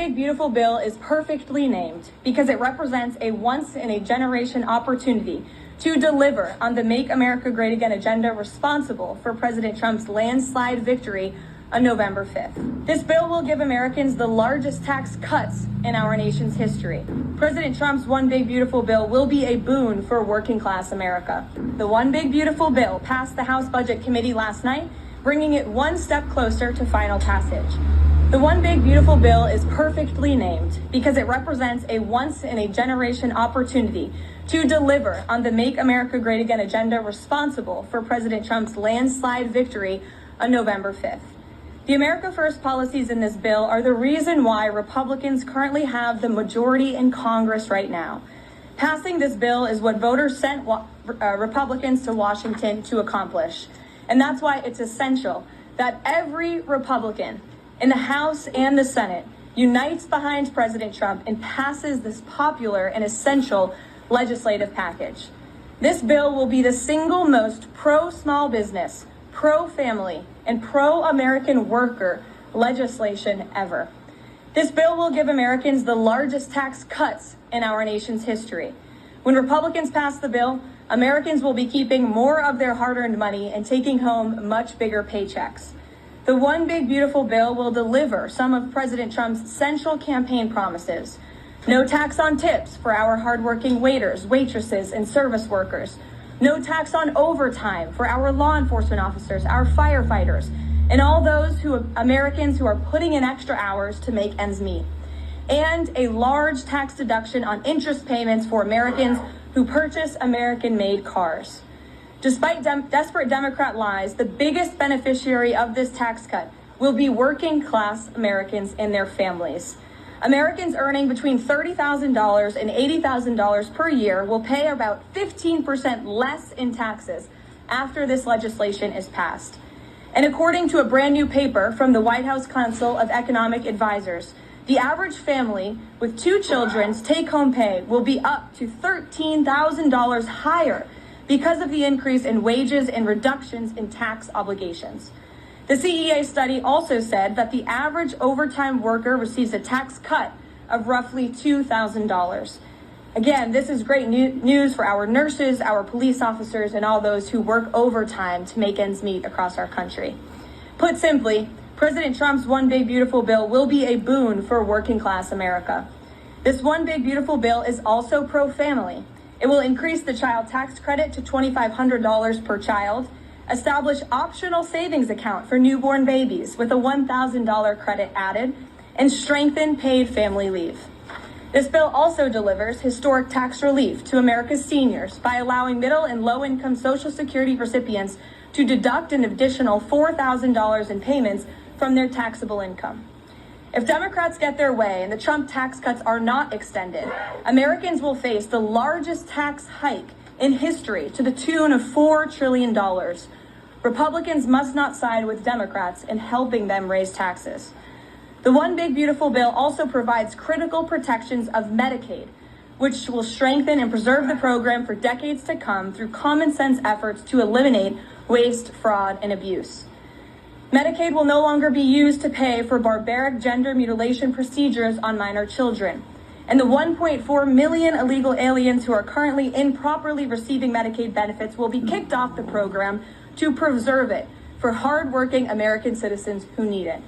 Big Beautiful Bill is perfectly named because it represents a once-in-a-generation opportunity to deliver on the Make America Great Again agenda responsible for President Trump's landslide victory on November 5th. This bill will give Americans the largest tax cuts in our nation's history. President Trump's One Big Beautiful Bill will be a boon for working-class America. The One Big Beautiful Bill passed the House Budget Committee last night, bringing it one step closer to final passage. The One Big Beautiful Bill is perfectly named because it represents a once-in-a-generation opportunity to deliver on the Make America Great Again agenda responsible for President Trump's landslide victory on November 5th. The America First policies in this bill are the reason why Republicans currently have the majority in Congress right now. Passing this bill is what voters sent Republicans to Washington to accomplish. And that's why it's essential that every Republican in the House and the Senate unites behind President Trump and passes this popular and essential legislative package. This bill will be the single most pro-small business, pro-family, and pro-American worker legislation ever. This bill will give Americans the largest tax cuts in our nation's history. When Republicans pass the bill, Americans will be keeping more of their hard-earned money and taking home much bigger paychecks. The One Big Beautiful Bill will deliver some of President Trump's central campaign promises. No tax on tips for our hardworking waiters, waitresses, and service workers. No tax on overtime for our law enforcement officers, our firefighters, and all those Americans who are putting in extra hours to make ends meet. And a large tax deduction on interest payments for Americans who purchase American-made cars. Despite desperate Democrat lies, the biggest beneficiary of this tax cut will be working-class Americans and their families. Americans earning between $30,000 and $80,000 per year will pay about 15% less in taxes after this legislation is passed. And according to a brand new paper from the White House Council of Economic Advisors, the average family with 2 children's take-home pay will be up to $13,000 higher because of the increase in wages and reductions in tax obligations. The CEA study also said that the average overtime worker receives a tax cut of roughly $2,000. Again, this is great news for our nurses, our police officers, and all those who work overtime to make ends meet across our country. Put simply, President Trump's One Big Beautiful Bill will be a boon for working-class America. This One Big Beautiful Bill is also pro-family. It will increase the child tax credit to $2,500 per child, establish optional savings account for newborn babies with a $1,000 credit added, and strengthen paid family leave. This bill also delivers historic tax relief to America's seniors by allowing middle and low-income Social Security recipients to deduct an additional $4,000 in payments from their taxable income. If Democrats get their way and the Trump tax cuts are not extended, Americans will face the largest tax hike in history to the tune of $4 trillion. Republicans must not side with Democrats in helping them raise taxes. The One Big Beautiful Bill also provides critical protections of Medicaid, which will strengthen and preserve the program for decades to come through common sense efforts to eliminate waste, fraud, and abuse. Medicaid will no longer be used to pay for barbaric gender mutilation procedures on minor children. And the 1.4 million illegal aliens who are currently improperly receiving Medicaid benefits will be kicked off the program to preserve it for hardworking American citizens who need it.